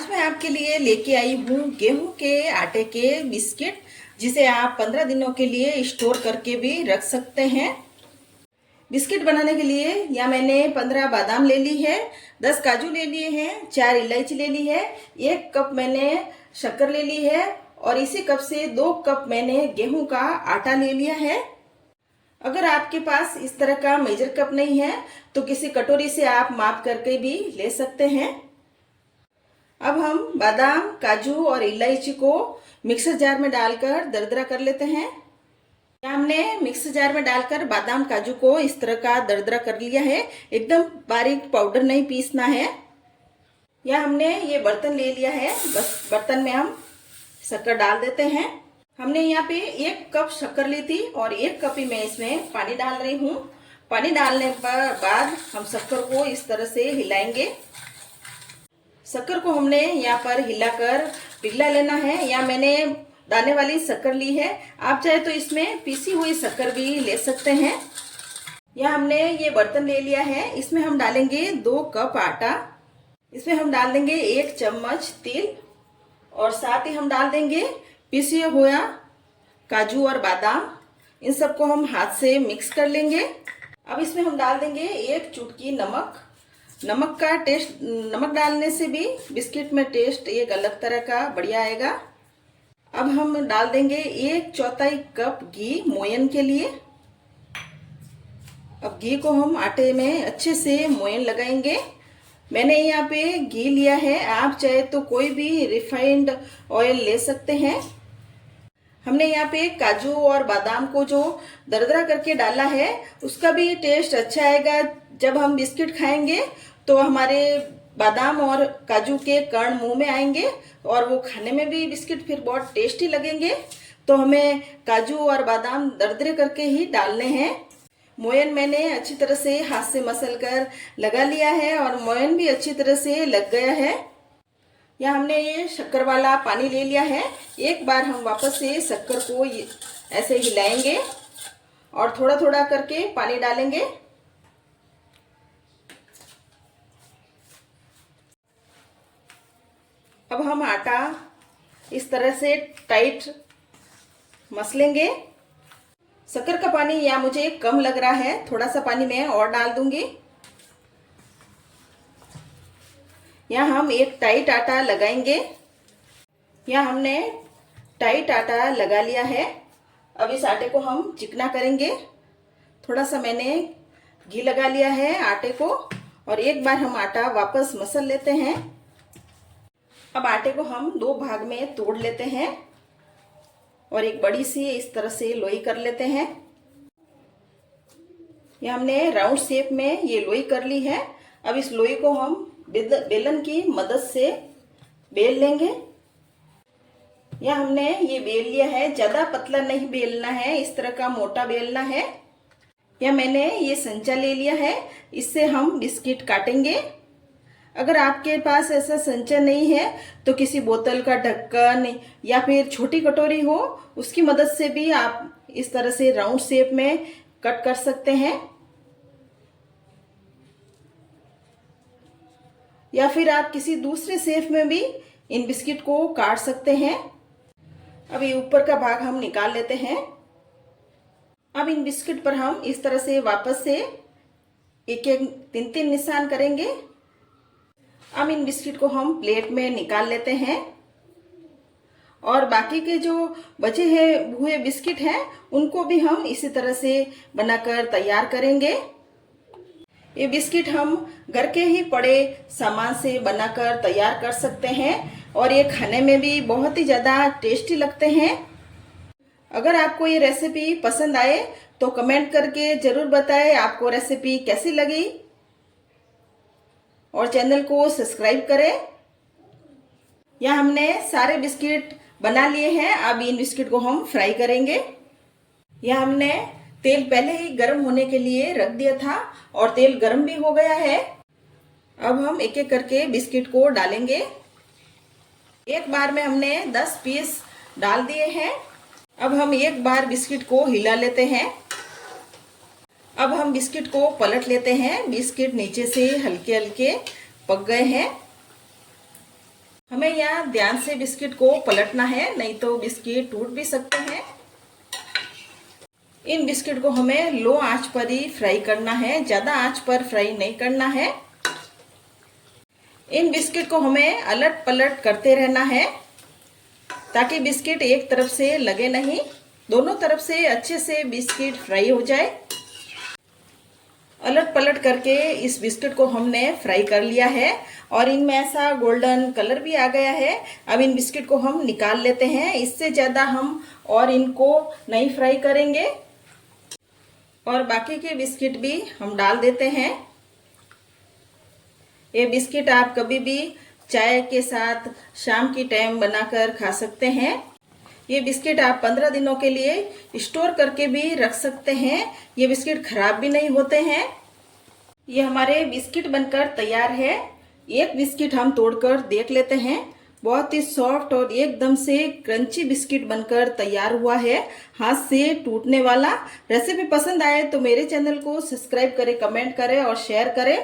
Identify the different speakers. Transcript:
Speaker 1: आज मैं आपके लिए लेके आई हूँ गेहूं के आटे के बिस्किट, जिसे आप 15 दिनों के लिए स्टोर करके भी रख सकते हैं। बिस्किट बनाने के लिए यहाँ मैंने 15 बादाम ले ली है, 10 काजू ले लिए हैं, 4 इलायची ले ली है, 1 कप मैंने शक्कर ले ली है और इसी कप से 2 कप मैंने गेहूं का आटा ले लिया है। अगर आपके पास इस तरह का मेजर कप नहीं है तो किसी कटोरी से आप माप करके भी ले सकते हैं। अब हम बादाम, काजू और इलायची को मिक्सर जार में डालकर दरदरा कर लेते हैं। हमने मिक्सर जार में डालकर बादाम काजू को इस तरह का दरदरा कर लिया है। एकदम बारीक पाउडर नहीं पीसना है। या हमने ये बर्तन ले लिया है, बस बर्तन में हम शक्कर डाल देते हैं। हमने यहाँ पे 1 कप शक्कर ली थी और 1 कप ही मैं इसमें पानी डाल रही हूँ। पानी डालने पर बाद हम शक्कर को इस तरह से हिलाएंगे। शक्कर को हमने यहाँ पर हिलाकर पिघला लेना है। या मैंने दाने वाली शक्कर ली है, आप चाहे तो इसमें पीसी हुई शक्कर भी ले सकते हैं। यहाँ हमने ये बर्तन ले लिया है, इसमें हम डालेंगे 2 कप आटा, इसमें हम डाल देंगे 1 चम्मच तिल और साथ ही हम डाल देंगे पिसा हुआ काजू और बादाम। इन सबको हम हाथ से मिक्स कर लेंगे। अब इसमें हम डाल देंगे 1 चुटकी नमक। नमक का टेस्ट, नमक डालने से भी बिस्किट में टेस्ट एक अलग तरह का बढ़िया आएगा। अब हम डाल देंगे 1/4 कप घी मोयन के लिए। अब घी को हम आटे में अच्छे से मोयन लगाएंगे। मैंने यहाँ पे घी लिया है, आप चाहे तो कोई भी रिफाइंड ऑयल ले सकते हैं। हमने यहाँ पे काजू और बादाम को जो दरदरा करके डाला है उसका भी टेस्ट अच्छा आएगा। जब हम बिस्किट खाएंगे तो हमारे बादाम और काजू के कण मुंह में आएंगे और वो खाने में भी बिस्किट फिर बहुत टेस्टी लगेंगे। तो हमें काजू और बादाम दरदरे करके ही डालने हैं। मोयन मैंने अच्छी तरह से हाथ से मसल कर लगा लिया है और मोयन भी अच्छी तरह से लग गया है। यहाँ हमने ये शक्कर वाला पानी ले लिया है। एक बार हम वापस से शक्कर को ऐसे हिलाएंगे और थोड़ा थोड़ा करके पानी डालेंगे। अब हम आटा इस तरह से टाइट मसलेंगे। शक्कर का पानी यहाँ मुझे कम लग रहा है, थोड़ा सा पानी मैं और डाल दूंगी। यहाँ हम एक टाइट आटा लगाएंगे। यहाँ हमने टाइट आटा लगा लिया है। अब इस आटे को हम चिकना करेंगे। थोड़ा सा मैंने घी लगा लिया है आटे को और एक बार हम आटा वापस मसल लेते हैं। अब आटे को हम 2 भाग में तोड़ लेते हैं और एक बड़ी सी इस तरह से लोई कर लेते हैं। ये हमने राउंड शेप में ये लोई कर ली है। अब इस लोई को हम बेलन की मदद से बेल लेंगे। या हमने ये बेल लिया है, ज्यादा पतला नहीं बेलना है, इस तरह का मोटा बेलना है। या मैंने ये संचा ले लिया है, इससे हम बिस्किट काटेंगे। अगर आपके पास ऐसा संचा नहीं है तो किसी बोतल का ढक्कन या फिर छोटी कटोरी हो उसकी मदद से भी आप इस तरह से राउंड शेप में कट कर सकते हैं। या फिर आप किसी दूसरे शेप में भी इन बिस्किट को काट सकते हैं। अब ये ऊपर का भाग हम निकाल लेते हैं। अब इन बिस्किट पर हम इस तरह से वापस से एक एक 3-3 निशान करेंगे। अब इन बिस्किट को हम प्लेट में निकाल लेते हैं और बाकी के जो बचे हुए बिस्किट हैं उनको भी हम इसी तरह से बनाकर तैयार करेंगे। ये बिस्किट हम घर के ही पड़े सामान से बनाकर तैयार कर सकते हैं और ये खाने में भी बहुत ही ज़्यादा टेस्टी लगते हैं। अगर आपको ये रेसिपी पसंद आए तो कमेंट करके ज़रूर बताएं आपको रेसिपी कैसी लगी और चैनल को सब्सक्राइब करें। यहाँ हमने सारे बिस्किट बना लिए हैं। अब इन बिस्किट को हम फ्राई करेंगे। यहाँ हमने तेल पहले ही गर्म होने के लिए रख दिया था और तेल गर्म भी हो गया है। अब हम एक एक करके बिस्किट को डालेंगे। एक बार में हमने 10 पीस डाल दिए हैं। अब हम एक बार बिस्किट को हिला लेते हैं। अब हम बिस्किट को पलट लेते हैं। बिस्किट नीचे से हल्के हल्के पक गए हैं। हमें यहाँ ध्यान से बिस्किट को पलटना है, नहीं तो बिस्किट टूट भी सकते हैं। इन बिस्किट को हमें लो आंच पर ही फ्राई करना है, ज़्यादा आंच पर फ्राई नहीं करना है। इन बिस्किट को हमें अलट पलट करते रहना है ताकि बिस्किट एक तरफ से लगे नहीं, दोनों तरफ से अच्छे से बिस्किट फ्राई हो जाए। अलट पलट करके इस बिस्किट को हमने फ्राई कर लिया है और इनमें ऐसा गोल्डन कलर भी आ गया है। अब इन बिस्किट को हम निकाल लेते हैं, इससे ज़्यादा हम और इनको नहीं फ्राई करेंगे। और बाकी के बिस्किट भी हम डाल देते हैं। ये बिस्किट आप कभी भी चाय के साथ शाम की टाइम बनाकर खा सकते हैं। ये बिस्किट आप 15 दिनों के लिए स्टोर करके भी रख सकते हैं, ये बिस्किट खराब भी नहीं होते हैं। ये हमारे बिस्किट बनकर तैयार है। एक बिस्किट हम तोड़कर देख लेते हैं। बहुत ही सॉफ्ट और एकदम से क्रंची बिस्किट बनकर तैयार हुआ है, हाथ से टूटने वाला। रेसिपी पसंद आए तो मेरे चैनल को सब्सक्राइब करें, कमेंट करें और शेयर करें।